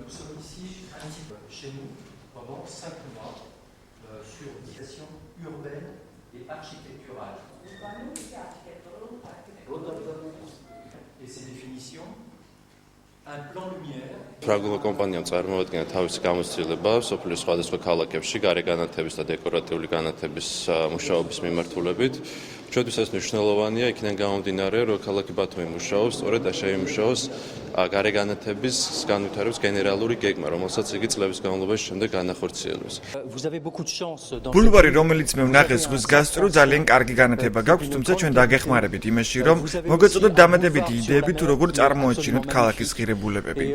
nous sommes ici un petit peu chez nous pendant 5 mois sur direction urbaine et architecturale. Et ces définitions, un plan lumière. Ფრანგულმა კომპანიამ წარმოადგენა თავისი გამოცდილება სოფლის სხვადასხვა ქალაქებში გარე განათების და დეკორატიული განათების მუშაობის მიმართულებით. ჩვენთვის ეს მნიშვნელოვანია, იქიდან გამომდინარე, რომ ქალაქი ბათუმი მუშაობს, სწორედ და შეიმუშაოს გარე განათების განვითარების გენერალური გეგმა, რომელსაც იგი წლების განმავლობაში შემდეგ განახორციელებს. ბულვარი, რომელიც მე ვნახე ზღვის გასწვრივ, ძალიან კარგი განათება გაქვს, თუმცა ჩვენ დაგეხმარებით იმაში, რომ მოგეწოდოთ დამატებითი იდეები თუ როგორ წარმოაჩინოთ ქალაქის ღირებულებები.